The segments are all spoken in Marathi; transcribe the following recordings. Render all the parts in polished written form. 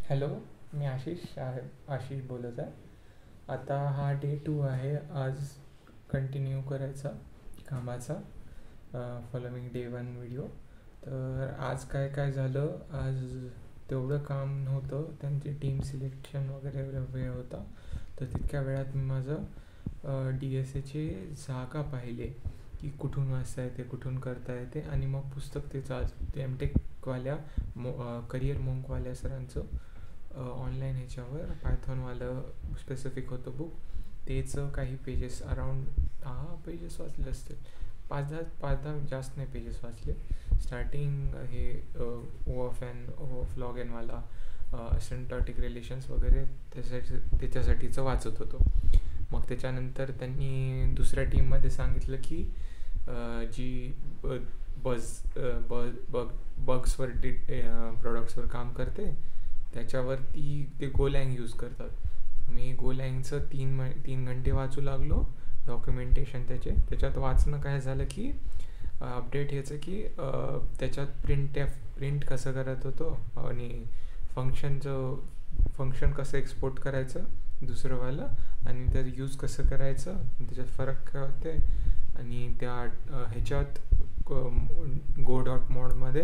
हॅलो, मी आशिष बोलत आहे. आता हा डे 2 आहे आज कंटिन्यू करायचा कामाचा, फॉलोइंग डे 1 व्हिडिओ. तर आज काय काय झालं, आज तेवढं काम नव्हतं, त्यांची टीम सिलेक्शन वगैरे वेळ होता. तर तितक्या वेळात मी माझं DSAचे जागा पाहिले की कुठून वाचता येते, कुठून करता येते. आणि मग पुस्तक ते MTechवाल्या करिअर मोंकवाल्या सरांचं ऑनलाईन ह्याच्यावर पायथॉनवालं स्पेसिफिक होतं बुक. तेचं काही पेजेस अराऊंड 10 पेजेस वाचले असतील, 5-10 जास्त नाही पेजेस वाचले. स्टार्टिंग हे ऑफ लॉग एनवाला असिम्प्टॉटिक रिलेशन्स वगैरे त्याच्यासाठीचं वाचत होतो. मग त्याच्यानंतर त्यांनी दुसऱ्या टीममध्ये सांगितलं की जी बग्सवर प्रोडक्ट्सवर काम करते त्याच्यावरती ते गोलँग यूज करतात. मी गोलँगचं 3 घंटे वाचू लागलो डॉक्युमेंटेशन त्याच्यात वाचणं काय झालं की अपडेट ह्याचं की त्याच्यात प्रिंट कसं करत होतो आणि फंक्शन कसं एक्सपोर्ट करायचं दुसरंवालं, आणि त्याचं यूज कसं करायचं, त्याच्यात फरक काय होते, आणि त्या ह्याच्यात go.mod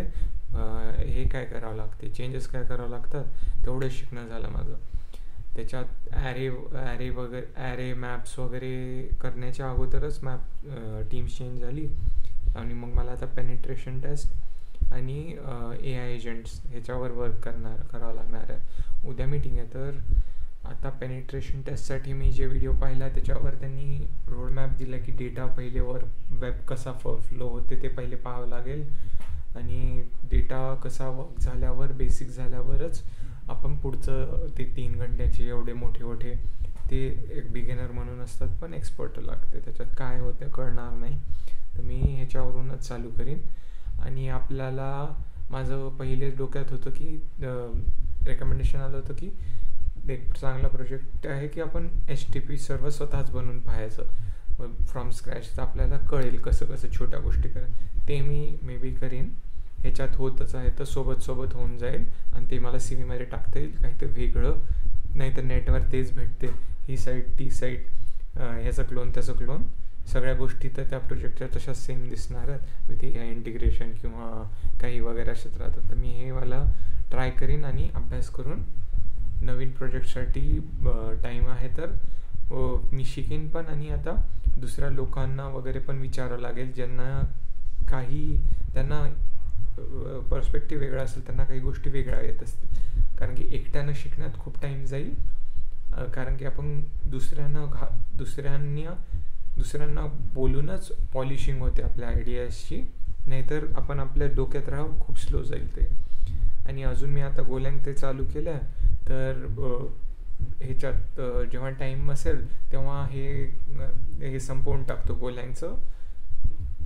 हे काय करावं लागते, चेंजेस काय करावं लागतात, तेवढं शिकणं झालं माझं. त्याच्यात ॲरे मॅप्स वगैरे करण्याच्या अगोदरच टीम्स चेंज झाली. आणि मग मला आता पेनिट्रेशन टेस्ट आणि AI एजंट्स ह्याच्यावर वर्क करावं लागणार आहे. उद्या मीटिंग आहे. तर आता पेनिट्रेशन टेस्टसाठी मी जे व्हिडिओ पाहिला त्याच्यावर त्यांनी रोडमॅप दिला की डेटा पहिलेवर वेब कसा फ्लो होते ते पहिले पाहावं लागेल, आणि डेटा कसा वर्क झाल्यावर बेसिक झाल्यावरच आपण पुढचं ते 3 घंट्याचे एवढे मोठे ते एक बिगिनर म्हणून असतात पण एक्सपर्ट लागते, त्याच्यात काय होतं कळणार नाही. तर मी ह्याच्यावरूनच चालू करीन. आणि आपल्याला माझं पहिलेच डोक्यात होतं की रेकमेंडेशन आलं होतं की एक चांगला प्रोजेक्ट आहे की आपण HTTP सर्व स्वतःच बनवून पाहायचं फ्रॉम स्क्रॅच. तर आपल्याला कळेल कसं छोट्या गोष्टी करेल. ते मी मे बी करीन. ह्याच्यात होतच आहे तर सोबत होऊन जाईल आणि ते मला CV मध्ये टाकता येईल. काही तर वेगळं नाही तर नेटवर तेच भेटते, ही साईट ती साईट, ह्याचं क्लोन त्याचं क्लोन, सगळ्या गोष्टी तर त्या प्रोजेक्टच्या तशाच सेम दिसणार आहेत विथ AI इंटिग्रेशन किंवा काही वगैरे असेच राहतात. तर मी हे वाला ट्राय करीन आणि अभ्यास करून नवीन प्रोजेक्टसाठी टाईम आहे तर मी शिकेन पण. आणि आता दुसऱ्या लोकांना वगैरे पण विचारावं लागेल ज्यांना त्यांना पर्स्पेक्टिव्ह वेगळा असेल, त्यांना काही गोष्टी वेगळ्या येत असतील. कारण की एकट्यानं शिकण्यात खूप टाईम जाईल, कारण की आपण दुसऱ्यांना बोलूनच पॉलिशिंग होते आपल्या आयडियाजची, नाहीतर आपण आपल्या डोक्यात राहू खूप स्लो जाईल ते. आणि अजून मी आता गोलँग ते चालू केलं तर ह्याच्यात जेव्हा टाईम असेल तेव्हा हे संपवून टाकतो. गोलँगचं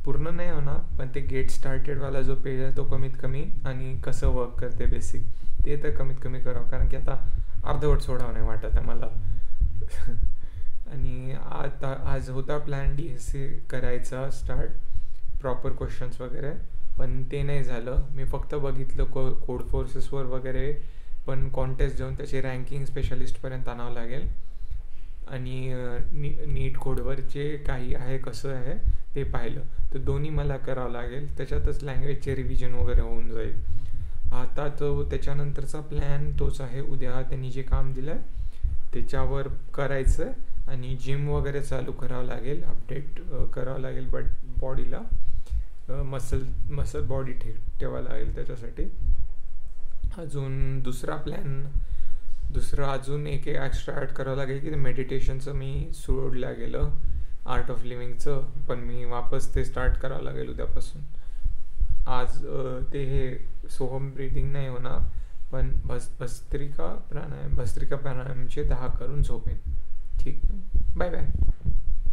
पूर्ण नाही होणार पण ते गेट स्टार्टेडवाला जो पेज आहे तो कमीत कमी, आणि कसं वर्क करते बेसिक ते तर कमीत कमी करावं, कारण की आता अर्धवट सोडावं नाही वाटत आहे मला. आणि आता आज होता प्लॅन DSA करायचा स्टार्ट, प्रॉपर क्वेश्चन्स वगैरे, पण ते नाही झालं. मी फक्त बघितलं कोड फोर्सेसवर वगैरे, पण कॉन्टेस्ट जाऊन त्याचे रँकिंग स्पेशलिस्टपर्यंत आणावं लागेल. आणि नीट कोडवरचे काही आहे कसं आहे ते पाहिलं. तर दोन्ही मला करावं लागेल, त्याच्यातच लँग्वेजचे रिव्हिजन वगैरे होऊन जाईल. आता त्याच्यानंतरचा प्लॅन तोच आहे. उद्या त्यांनी जे काम दिलं त्याच्यावर करायचं आणि जिम वगैरे चालू करावं लागेल, अपडेट करावं लागेल बॉडीला, मसल बॉडी ठेवावं लागेल. त्याच्यासाठी अजून अजून एक एक्स्ट्रा ॲड करावं लागेल की मेडिटेशनचं मी सोडलं गेलं आर्ट ऑफ लिव्हिंगचं, पण मी वापस ते स्टार्ट करावं लागेल उद्यापासून. आज ते हे सोहम ब्रीदिंग नाही होणार, पण भस्त्रिका प्राणायामचे 10 करून झोपेन. ठीक, बाय बाय.